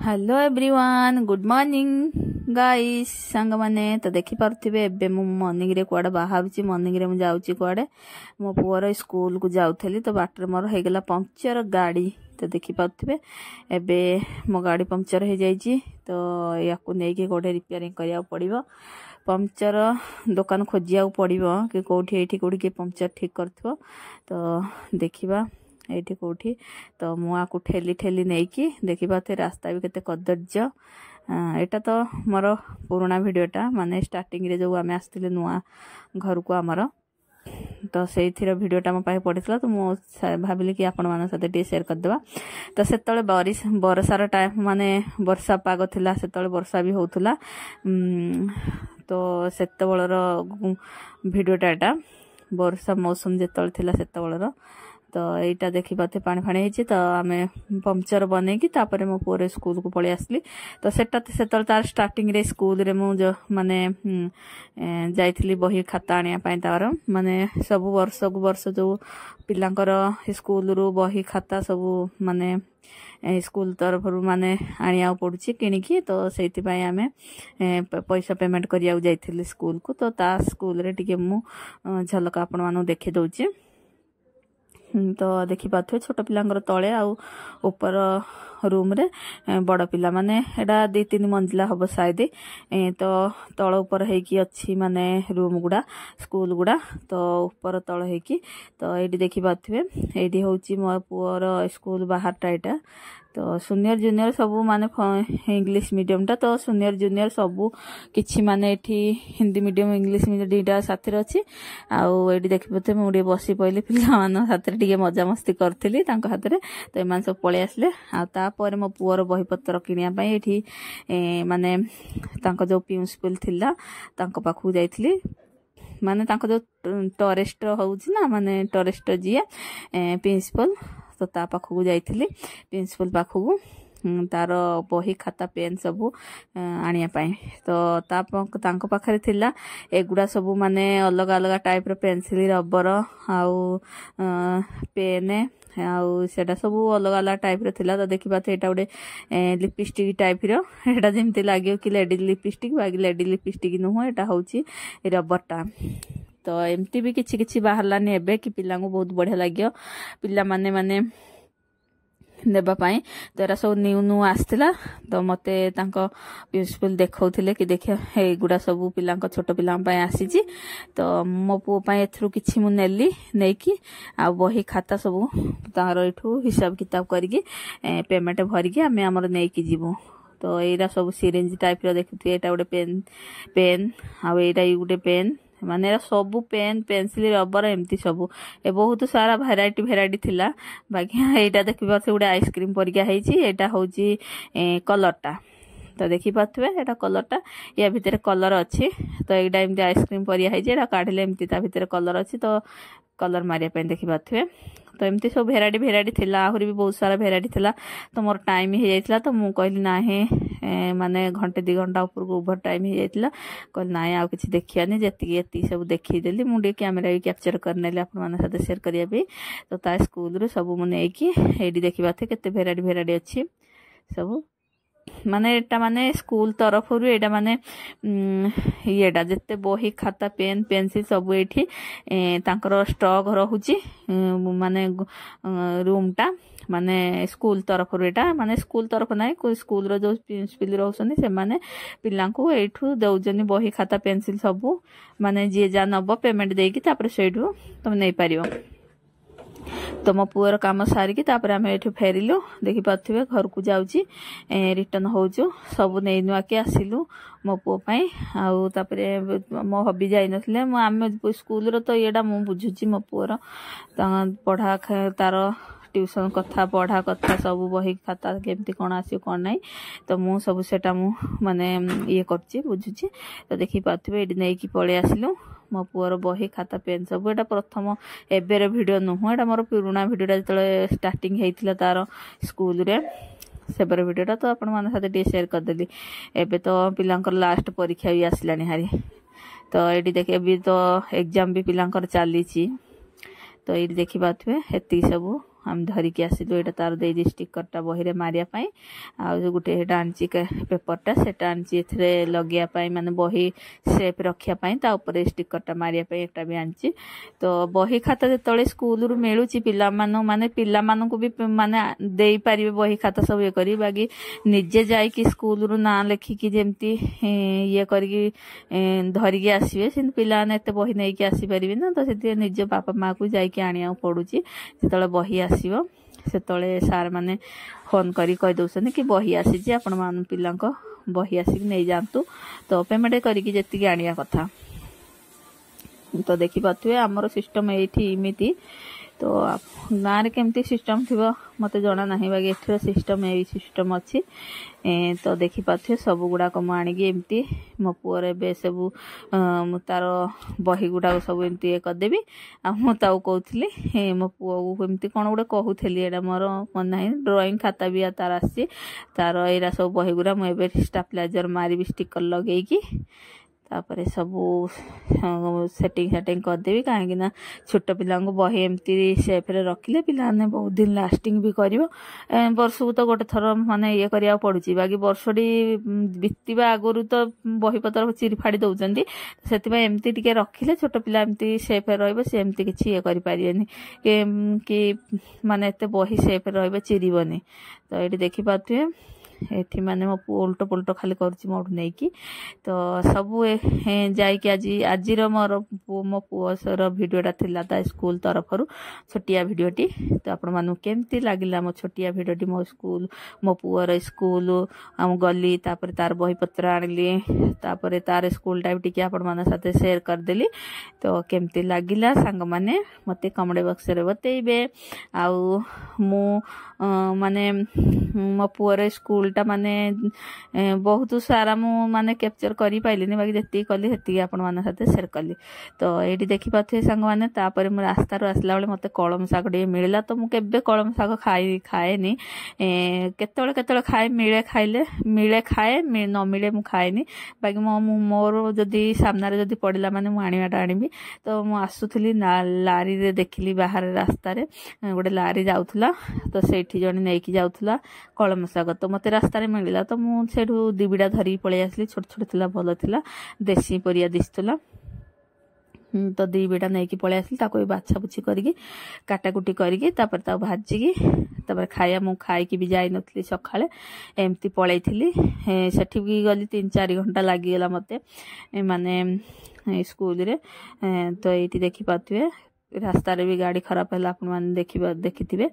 Hello everyone good morning guys सांग माने तो देखि पारथिबे एबे मु मॉर्निंग रे कुआडे बाहारुची मॉर्निंग रे मु जाउची कुआडे मो पुअर स्कूल को जाउथली तो बाटर मोर हे गेला पंक्चर गाड़ी तो देखि पारथिबे एबे मो गाड़ी पंक्चर हे जाईची तो याकू नै के कोठे रिपेयरिंग करिया पड़िबो पंक्चर दुकान खोजिया पड़िबो कि कोठी एठी कोठी के पंक्चर ठीक करथबो तो देखिबा एठी कोठी तो मु आकु ठेली ठेली नहीं कि देखिबा थे रास्ता भी केते कदर्य एटा तो मोर पुराना वीडियोटा माने स्टार्टिंग रे जो आमे आस्तिले नुआ घर को आमर तो से वीडियोटा मो पाए पड़ितला तो मु भाबिली कि आपण मान साथे टे शेयर कर देबा तो सेतले बरसार टाइम माने वर्षा पाग थिला सेतले वर्षा भी होउथला तो सेतबळर वीडियोटा एटा वर्षा मौसम जेतल थिला सेतबळर तो यहाँ देखी पाते पानी फाणी होती तो आम पंक्चर बन कि मो पुअर स्कूल को पलि आसली तो सेटा से तार स्टार्टिंग रे स्कूल रे मु जो माने जाइथिली बही खाता आनिया पई तार माने सब वर्ष जो पिलांकर स्कूल रु बही खाता सब माने स्कूल तरफ माने आनिया पड़ुची किणिकी तो सेति पई आमे पैसा पेमेंट करिया जाइथिली स्कूल को तो ता स्कूल रे टिके मु झलक आपण मानु देखि दउची तो देखी पाथे छोट पिलांगर तले आउ ऊपर रूम रे बड़ पिला माने एडा 2-3 मंजिला हबो शायद तो तळ ऊपर है कि अच्छी माने रूम गुडा स्कूल गुडा तो ऊपर तळ है कि तो एडी देखी पाथे एडी होची मो पुअर स्कूल बाहर टाइटा तो सीनियर जूनियर सबू माने इंग्लिश मीडियम टा तो सीनियर जूनियर सबू किछि माने एठी हिंदी मीडियम इंग्लिश मीडियम दीटा साथी अछि आउ एठी देखि पते मु बसी पइले पिला मान साथरे टिके मजा मस्ती करथिली तांको हातरे तो एमान सब पळे आसले आ ता पर मो पुअर बही पत्र किनिया पई एठी माने तांको जो प्रिंसिपल थिला तांको पाखु जाइथिली माने तांको जो टूरिस्ट होउछि ना माने टूरिस्ट जिए प्रिंसिपल तो ता पाखु जाइथिली प्रिंसिपल पाखु तार बही खाता पेन सबू आनिया पाई तो तांको पाखरे थिला एगुडा सबू माने अलग अलग टाइप रो पेंसिल रबर आउ पेन आउ सेटा सबू अलग अलग टाइप रो थिला तो देखि पाते एटा उडे लिपस्टिक टाइप रो एटा जेमति लागियो कि लेडी लिपस्टिक बाकी लेडी लिपस्टिक नुह एटा होची रबर टा तो एमती भी किछि किछि बाहरलानी एबे कि पिला को बहुत बढ़िया लागियो पिला माने देबा पाई तो एरा सब न्यू न्यू आसथिला तो मते तांको प्रिंसिपल देखौथिले कि देखियो हे गुडा सब पिलांको छोट पिलां पाई आसीची तो मो पो पाई एथरु किछि मु नेली नै कि आ बही खाता सब तार एठू हिसाब किताब करिकि पेमेंट भरिकि आमे हमर नै कि जीवो तो एरा सब सिरिंज टाइप रो देखथि एटा उडे पेन आ एटा गुडे पेन माने सबू पेन पेंसिल रबर एमती सबू ए बहुत सारा भेराइटी थिला बाकी एटा देखिबा से उडे आइसक्रीम परिका हेची एटा होची कलरटा तो देखि पाथबे एटा कलरटा या भितरे कलर अछि तो एटा एमती आइसक्रीम परिया हेची एटा काढले एमती ता भितरे कलर अछि तो कलर मारिया पे देखि पाथबे तो एमती सब भेराइटी थिला आहुरी भी बहुत सारा भेराइटी थिला तो मोर टाइम ही जाइतला तो मु कहली नाही माने घंटे 2 घंटा ऊपर को ओवर टाइम ही जाइतला कहली नाही आ किछि देखियानी जेति सब देखि देली मु कैमरा भी कैप्चर करनेले आपन माने साथे शेयर करिया भी तो ता स्कूल रो सब मु नै कि एडी देखिबा थे केते भेराइटी अछि सब माने एटा माने स्कूल तरफ रु एटा माने येडा जत्ते बही खाता पेन पेंसिल सब एठी तांकर स्टॉक रहउची माने रूम टा माने स्कूल तरफ रु एटा माने स्कूल तरफ नाही को स्कूल रो जो प्रिंसिपल रहउसनी से माने पिलां को एठू दउजनी बही खाता पेंसिल सब माने जे जा नबो पेमेंट देकी तापर सेठू तुम नै पारियो तो मो पुअर काम सारिकी तापर आम एठू फेरिलु देखि पाथिबे घर को जाउची रिटर्न होउचु सब नै नुआ के आसिलु मो पो पई आउ तापरे मो हबी जाई नथले मो आम स्कूल रो तो एडा मु बुझुची मो पुअर ता पढ़ा तार ट्यूशन कथा पढ़ा कथा सब बही खाता केमती कोन आसी कोन नै तो मु सब सेटा मु माने ये करची बुझुची तो देखि पाथिबे एडी नै कि पळे आसिलु मो पुअर बही खाता पेन सब एटा प्रथम एबेर वीडियो नुह एटा मोर पुराना वीडियोटा जतले स्टार्टिंग हेतिला तार स्कूल रे सेबर वीडियोटा तो आपण माने साथे टे शेयर कर देली एबे तो पिलांकर लास्ट परीक्षा भी आसिलानी हारी तो एडी देखे भी तो एग्जाम भी पिलांकर चालीची तो ये देखी पाथे हेती सब आम धरिकी आसिलु एटा तार देई स्टिकरटा बही रे मारिया पई आ गोटे हेटा आंची पेपरटा सेटा आंची एथरे लगिया पई माने बही शेप रखिया पई ता ऊपर स्टिकरटा मारिया पई एटा भी आंची तो बही खाता जेतले स्कूल रु मिलुची पिला माने पिला मानन को भी माने देई परिबे बही खाता सब ये करी बाकी निजे जाई कि स्कूल रु ना लेखि कि जेमती ये करी धरिकी आसीबे सिन पिला ने एते बही नै कि आसी परिबे ना तो सेति निज बापा माँ को जाई कि आनिया पड़ुची जेतले बही आसीबो सेतले सार माने फोन करी कहि दउसन कि बही आसी जे आपण मान पिला को बही आसी नै जानतु तो पेमेंट करी कि जेति आनिया कथा तो देखि पाथुए हमर सिस्टम एठी इमिति तो गाँव केमती सिस्टम थी मत जना ना बाकी एठर सिस्टम यही सिस्टम अच्छी तो देखी पाथे सब गुड़ाक मुझे एमती मो पुअर ए सब तार बही गुड़ाक सब एमती ये करदेवी आउ कहती मो पुओ को एमती कौन गोटे कहूली एटा मोर मन ना ड्रॉइंग खाता भी तार आसी तार एरा सब बही गुड़ा मुझे स्टाप्लाइजर मारी स्टिकर लगे तापर सब सेटिंग करदेवी कहीं छोट पिला बही एमती सेफ्रे रखिले पिलाने बहुत दिन लास्टिंग भी कर वर्ष को तो गोटे थर माने ये करिया पड़ुची बाकी वर्षटी बीतवा आगुरी तो बही पतर चिरी फाड़ी दौरान से एमती टिके रखिले छोट पिला एमती सेफ्रे रही से एमती किसी ये करें कि माने एते बही सेफ्रे रही चिरबनी तो ये देखिपे एठी माने मो उल्टो पुल्टो खाली करुची मोठ नहीं कि तो सब जाइक आज मोर मो पुअर भिडियोटा थिला ता स्कूल तरफ छोटिया भिडियोटी तो आपण मानु केमती लागिला मो छोटिया भिडियोटी मो स्कूल मो पुअर स्कूल हम गली तापर तार बही पत्र आनिली तापर तार स्कूल टाइप टिके आपण मान साथे शेयर कर देली तो केमती लागिला सांग माने मते कमेंट बॉक्स रे बतेइबे आउ मु माने मो पुअर स्कूल टा माने बहुत सारा मु माने कैप्चर करी पाइलिनी बाकी जति कली हेती आपण मान साथे शेयर कली तो एठी देखि पाथे संग माने तापर मु रास्ता रो आसला बेले मते कलम साग डे मिलला तो मु केबे कलम साग खाएनी केतळे केतळे खाए मिले खाइले मिले खाए न मिले मु खाएनी बाकी मोर जदि सामने जदि पड़िला माने मु आनिबाटा आनिबी तो मु आसुथली लारी रे देखिली बाहर रास्ता रे गोटे लारी जाउथला तो सेठी जने नेकी जाउथला कलम साग तो मते रास्ता रे मिलला तो मु सेठू दिबिडा धरी पळे आसली छोट छोट थिला भलो थिला देसी परिया दिसतला तो दी बेटा नहीं कि पलि आसली ताको बाछा बुछी करके काटाकुटी करके तापर ता भाजिकी तापर खाया मु खाई भी जाई नथली सखाळे एमती पळैथिली सेठी भी गली 3-4 घंटा लागि गेला मते माने स्कूल रे तो एटी देखि पाथुए रास्ता रे भी गाड़ी खराब है आपण मान देखिथिबे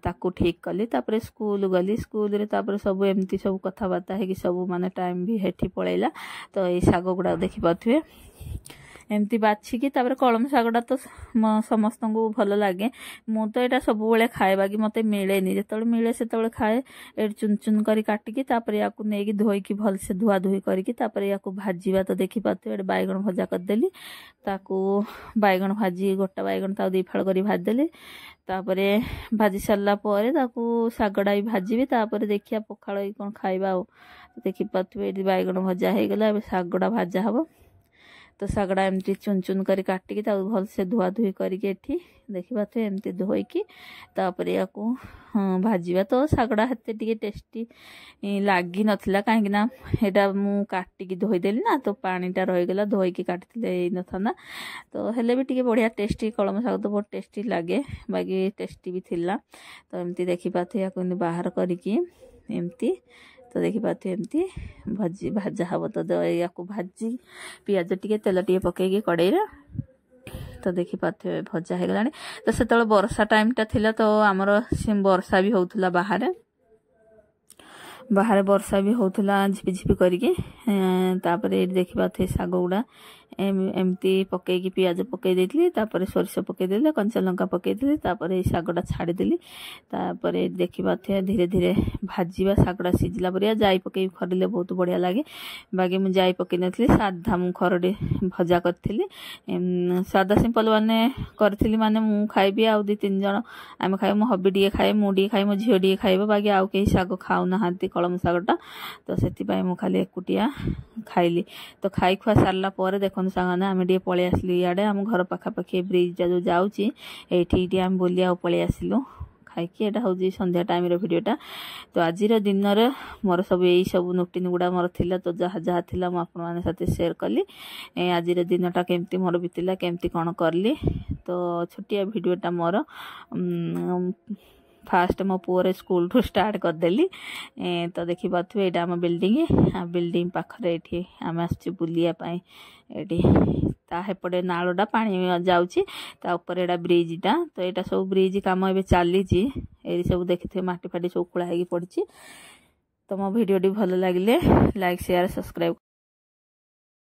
ताकू ठीक कली तापर स्कूल गली स्कूल रे तापर सब एमती सब कथा बाता है कि सब माने टाइम भी हेठी पळैला तो ए साग गुडा देखि पाथुए एमती बाछिकी तापर कलम सागटा तो समस्त को भल लगे मु तो यहाँ सब बेले खाए बाकी मत मिले जो मिले से खाए ये चुन चुन कर काटिकी तापर या नहीं धोईकी भल से धुआ धुई करके तापर या भाजवा तो देखी पाते बैगण भजा करदेली ताकू बैगण भाजी गोटा बैगण ता 2 फाड़ कर भाजदेली तापर भाजी सारा पर सागटा भी भाजी तापर देखिया पखाड़ कौन खाइबा देखी पाते बैगण भजा हो गला सागटा भाजा हम तो सागड़ा एमती चुन चुन कर काटिकी भल से धुआ धुई करके एठी देखा तो एमती धोईकी तापर या भाजवा तो सागड़ा हेते टिके टेस्टी लगी नथिला कहीं ना एटा मु काटिकी धोईदेली ना तो पानीटा रहीगला धोईकी काटिले नथाना तो हेले भी टिके बढ़िया टेस्टी कलम साग तो बहुत टेस्टी लगे बाकी टेस्टी भी थिला तो एमती देखी पाते या बाहर करके एमती तो देखी पाते एमती भाजी भाजा हम तो या भाजी पियाज टिके तेल टिके पकईकी कड़े तो देखी पाते भजा हो गलानी तो से वर्षा टाइमटा थिला तो आमर वर्षा भी होउथला बाहर वर्षा भी होउथला झिपी करके तापर ये देखी पाते साग गुड़ा एमती पकईकी पियाज पकई देली तापर सोरिष पकई देली कंचा लंका पकई देली तापर ये सागटा छाड़ी देली तापर देखी पाते धीरे धीरे भाजवा सागटा सिझला पर जाई पकई खरले बहुत बढ़िया लगे बाकी मुझे जाई पकई नथली साधा मु खरडे भजा करथली सादा सिंपल माने करथली माने मु खाइबी आ 2-3 जण आमे खाइ मो हबी डी खाए मु डी खाइ मो झियो डी खाइबो बाकी आउ केही साग खाउ नहांती कलम सागटा तो सेति पई मु खाली एकुटिया खाइली तो खाई खुआ सारला पर देखो सांगने आम टे पलि आसलु इे आम घर पाखापाखि ब्रिज जो जाऊँगी ये आम बुलिया पलि आसलु खाई एटा संध्या टाइम भिडियोटा। तो आज दिन मोर सब यही सब रुटीन गुड़ा मोर थिला तो जहाँ जहाँ थिला मु आपण माने साथे शेयर कली। आज दिनटा केमती मोर बीतला केमती कौन करली तो छोटिया भिडियोटा मोर फास्ट मो पुअर स्कूल ठू स्टार्ट करदेली। तो देखी पारे यहाँ आम बिल्डिंग पाखरे ये आम आस बुलियापाई ये तापटे नालटा पानी जाऊँगी तापर एटा ब्रिजटा। तो यहाँ सब ब्रिज कम ए चली सब देखिए माटी फाटी सब खोला पड़ी। तो मो भिडियोटी भल लगे लाइक शेयर सब्सक्राइब।